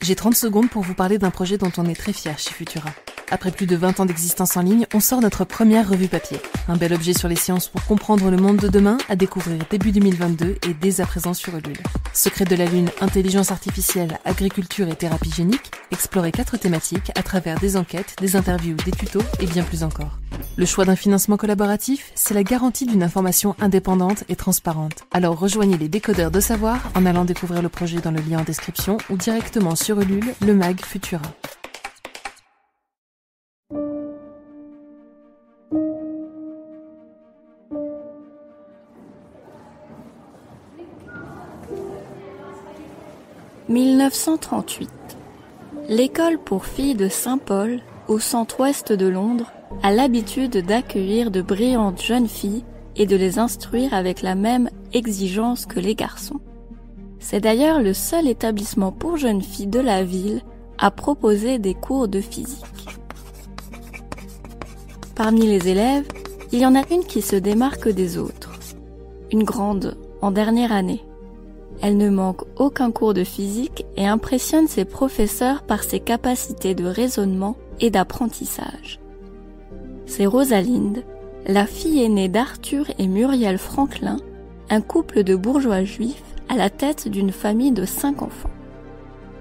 J'ai 30 secondes pour vous parler d'un projet dont on est très fiers chez Futura. Après plus de 20 ans d'existence en ligne, on sort notre première revue papier. Un bel objet sur les sciences pour comprendre le monde de demain, à découvrir début 2022 et dès à présent sur Ulule. Secret de la Lune, intelligence artificielle, agriculture et thérapie génique, explorer 4 thématiques à travers des enquêtes, des interviews, des tutos et bien plus encore. Le choix d'un financement collaboratif, c'est la garantie d'une information indépendante et transparente. Alors rejoignez les décodeurs de savoir en allant découvrir le projet dans le lien en description ou directement sur Ulule, le mag Futura. « 1938. L'école pour filles de Saint-Paul, au centre-ouest de Londres, a l'habitude d'accueillir de brillantes jeunes filles et de les instruire avec la même exigence que les garçons. C'est d'ailleurs le seul établissement pour jeunes filles de la ville à proposer des cours de physique. Parmi les élèves, il y en a une qui se démarque des autres. Une grande, en dernière année. Elle ne manque aucun cours de physique et impressionne ses professeurs par ses capacités de raisonnement et d'apprentissage. C'est Rosalind, la fille aînée d'Arthur et Muriel Franklin, un couple de bourgeois juifs à la tête d'une famille de 5 enfants.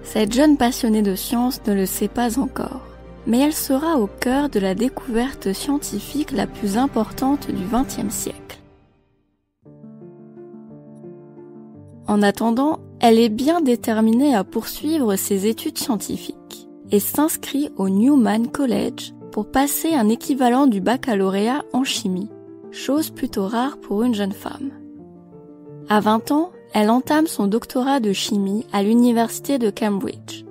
Cette jeune passionnée de sciences ne le sait pas encore, mais elle sera au cœur de la découverte scientifique la plus importante du XXe siècle. En attendant, elle est bien déterminée à poursuivre ses études scientifiques et s'inscrit au Newman College pour passer un équivalent du baccalauréat en chimie, chose plutôt rare pour une jeune femme. À 20 ans, elle entame son doctorat de chimie à l'université de Cambridge.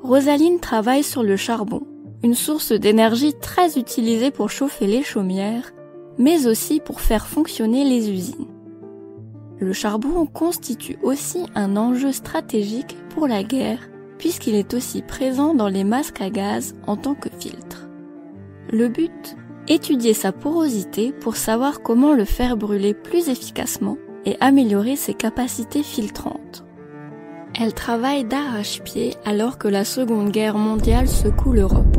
Rosalind travaille sur le charbon, une source d'énergie très utilisée pour chauffer les chaumières, mais aussi pour faire fonctionner les usines. Le charbon constitue aussi un enjeu stratégique pour la guerre, puisqu'il est aussi présent dans les masques à gaz en tant que filtre. Le but, étudier sa porosité pour savoir comment le faire brûler plus efficacement et améliorer ses capacités filtrantes. Elle travaille d'arrache-pied alors que la Seconde Guerre mondiale secoue l'Europe.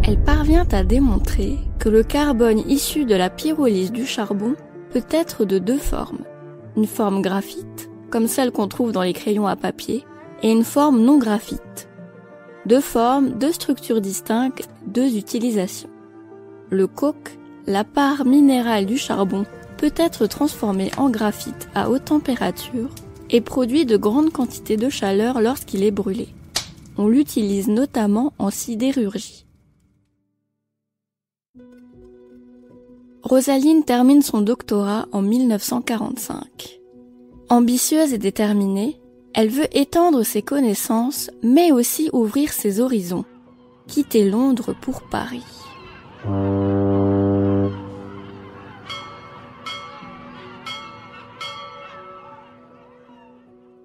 Elle parvient à démontrer que le carbone issu de la pyrolyse du charbon peut être de 2 formes. Une forme graphite, comme celle qu'on trouve dans les crayons à papier, et une forme non graphite. 2 formes, 2 structures distinctes, 2 utilisations. Le coke, la part minérale du charbon, peut être transformée en graphite à haute température et produit de grandes quantités de chaleur lorsqu'il est brûlé. On l'utilise notamment en sidérurgie. Rosalind termine son doctorat en 1945. Ambitieuse et déterminée, elle veut étendre ses connaissances, mais aussi ouvrir ses horizons. Quitter Londres pour Paris.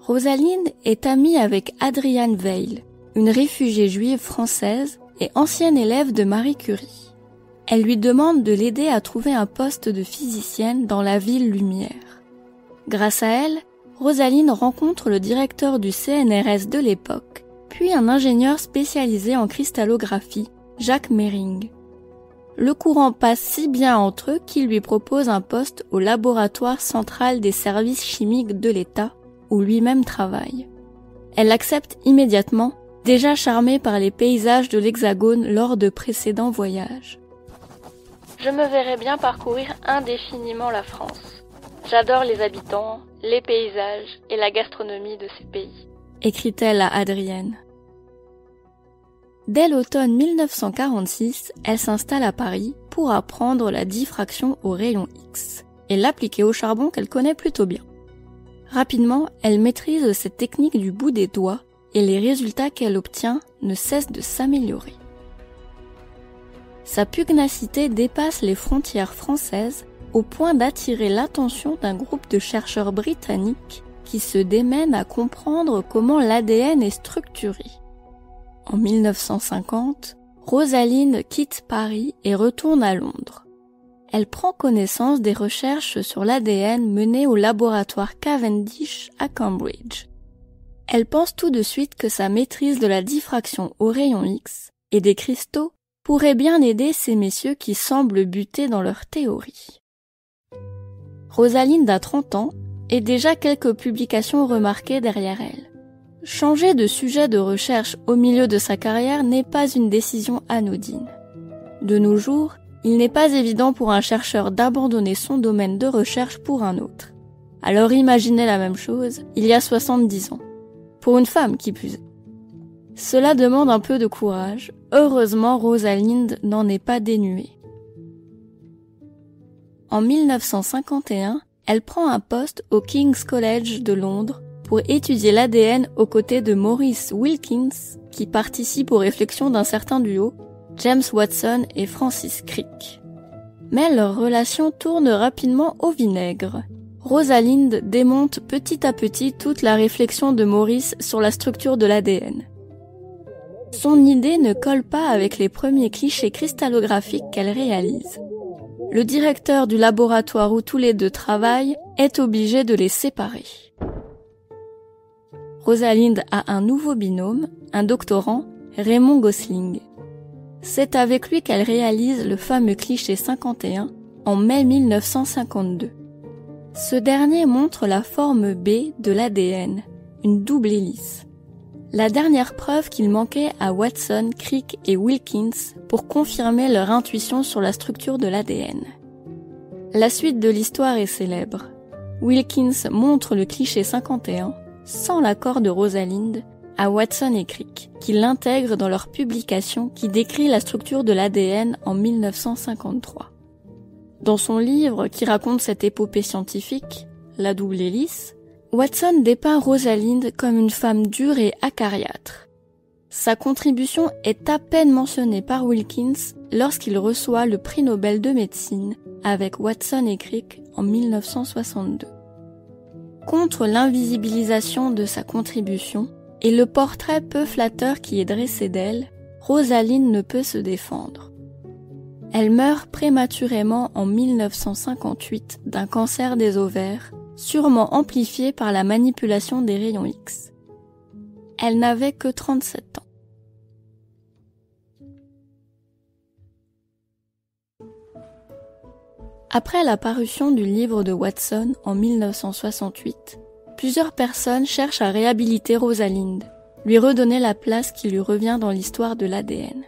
Rosalind est amie avec Adrienne Weil, une réfugiée juive française et ancienne élève de Marie Curie. Elle lui demande de l'aider à trouver un poste de physicienne dans la ville Lumière. Grâce à elle, Rosalind rencontre le directeur du CNRS de l'époque, puis un ingénieur spécialisé en cristallographie, Jacques Mehring. Le courant passe si bien entre eux qu'il lui propose un poste au laboratoire central des services chimiques de l'État, où lui-même travaille. Elle accepte immédiatement, déjà charmée par les paysages de l'Hexagone lors de précédents voyages. Je me verrais bien parcourir indéfiniment la France. J'adore les habitants, les paysages et la gastronomie de ces pays, écrit-elle à Adrienne. Dès l'automne 1946, elle s'installe à Paris pour apprendre la diffraction au rayon X et l'appliquer au charbon qu'elle connaît plutôt bien. Rapidement, elle maîtrise cette technique du bout des doigts et les résultats qu'elle obtient ne cessent de s'améliorer. Sa pugnacité dépasse les frontières françaises au point d'attirer l'attention d'un groupe de chercheurs britanniques qui se démènent à comprendre comment l'ADN est structuré. En 1950, Rosalind quitte Paris et retourne à Londres. Elle prend connaissance des recherches sur l'ADN menées au laboratoire Cavendish à Cambridge. Elle pense tout de suite que sa maîtrise de la diffraction aux rayons X et des cristaux pourrait bien aider ces messieurs qui semblent buter dans leur théorie. Rosalind a 30 ans et déjà quelques publications remarquées derrière elle. Changer de sujet de recherche au milieu de sa carrière n'est pas une décision anodine. De nos jours, il n'est pas évident pour un chercheur d'abandonner son domaine de recherche pour un autre. Alors imaginez la même chose il y a 70 ans. Pour une femme qui plus est. Cela demande un peu de courage. Heureusement, Rosalind n'en est pas dénuée. En 1951, elle prend un poste au King's College de Londres pour étudier l'ADN aux côtés de Maurice Wilkins, qui participe aux réflexions d'un certain duo, James Watson et Francis Crick. Mais leur relation tourne rapidement au vinaigre. Rosalind démonte petit à petit toute la réflexion de Maurice sur la structure de l'ADN. Son idée ne colle pas avec les premiers clichés cristallographiques qu'elle réalise. Le directeur du laboratoire où tous les deux travaillent est obligé de les séparer. Rosalind a un nouveau binôme, un doctorant, Raymond Gosling. C'est avec lui qu'elle réalise le fameux cliché 51 en mai 1952. Ce dernier montre la forme B de l'ADN, une double hélice. La dernière preuve qu'il manquait à Watson, Crick et Wilkins pour confirmer leur intuition sur la structure de l'ADN. La suite de l'histoire est célèbre. Wilkins montre le cliché 51, sans l'accord de Rosalind, à Watson et Crick, qui l'intègrent dans leur publication qui décrit la structure de l'ADN en 1953. Dans son livre qui raconte cette épopée scientifique, La double hélice, Watson dépeint Rosalind comme une femme dure et acariâtre. Sa contribution est à peine mentionnée par Wilkins lorsqu'il reçoit le prix Nobel de médecine avec Watson et Crick en 1962. Contre l'invisibilisation de sa contribution et le portrait peu flatteur qui est dressé d'elle, Rosalind ne peut se défendre. Elle meurt prématurément en 1958 d'un cancer des ovaires, sûrement amplifié par la manipulation des rayons X. Elle n'avait que 37 ans. Après la parution du livre de Watson en 1968, plusieurs personnes cherchent à réhabiliter Rosalind, lui redonner la place qui lui revient dans l'histoire de l'ADN.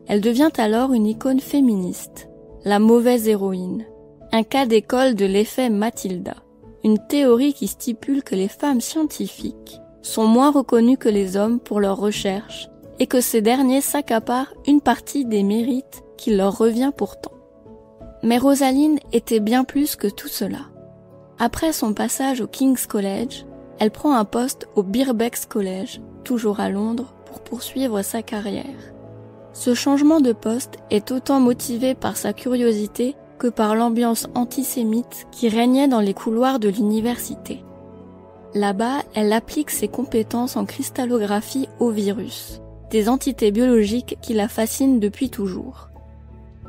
Elle devient alors une icône féministe, la mauvaise héroïne, un cas d'école de l'effet Matilda, une théorie qui stipule que les femmes scientifiques sont moins reconnues que les hommes pour leurs recherches et que ces derniers s'accaparent une partie des mérites qui leur revient pourtant. Mais Rosalind était bien plus que tout cela. Après son passage au King's College, elle prend un poste au Birkbeck College, toujours à Londres, pour poursuivre sa carrière. Ce changement de poste est autant motivé par sa curiosité que par l'ambiance antisémite qui régnait dans les couloirs de l'université. Là-bas, elle applique ses compétences en cristallographie aux virus, des entités biologiques qui la fascinent depuis toujours.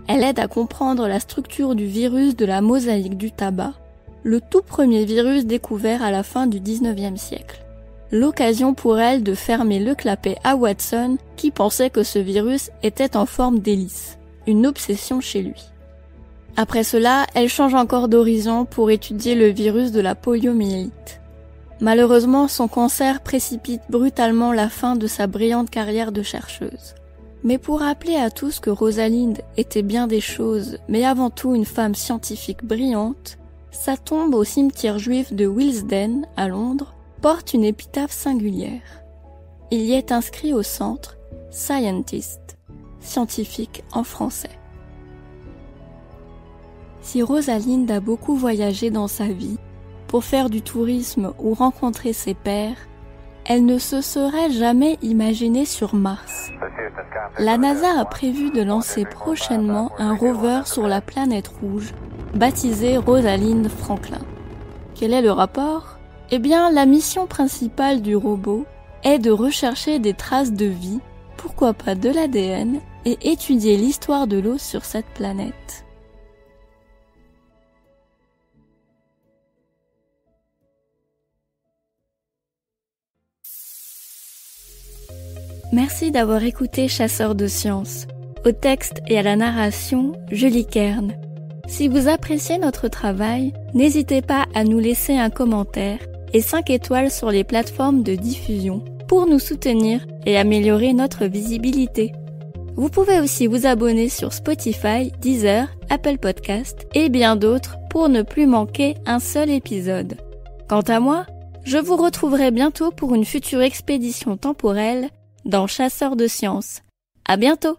Elle aide à comprendre la structure du virus de la mosaïque du tabac, le tout premier virus découvert à la fin du XIXe siècle. L'occasion pour elle de fermer le clapet à Watson qui pensait que ce virus était en forme d'hélice, une obsession chez lui. Après cela, elle change encore d'horizon pour étudier le virus de la poliomyélite. Malheureusement, son cancer précipite brutalement la fin de sa brillante carrière de chercheuse. Mais pour rappeler à tous que Rosalind était bien des choses, mais avant tout une femme scientifique brillante, sa tombe au cimetière juif de Willesden, à Londres, porte une épitaphe singulière. Il y est inscrit au centre « Scientist », scientifique en français. Si Rosalind a beaucoup voyagé dans sa vie, pour faire du tourisme ou rencontrer ses pairs, elle ne se serait jamais imaginée sur Mars. La NASA a prévu de lancer prochainement un rover sur la planète rouge, baptisé Rosalind Franklin. Quel est le rapport ? Eh bien, la mission principale du robot est de rechercher des traces de vie, pourquoi pas de l'ADN, et étudier l'histoire de l'eau sur cette planète. Merci d'avoir écouté Chasseurs de sciences. Au texte et à la narration, Julie Kern. Si vous appréciez notre travail, n'hésitez pas à nous laisser un commentaire et 5 étoiles sur les plateformes de diffusion pour nous soutenir et améliorer notre visibilité. Vous pouvez aussi vous abonner sur Spotify, Deezer, Apple Podcast et bien d'autres pour ne plus manquer un seul épisode. Quant à moi, je vous retrouverai bientôt pour une future expédition temporelle dans Chasseurs de sciences. À bientôt!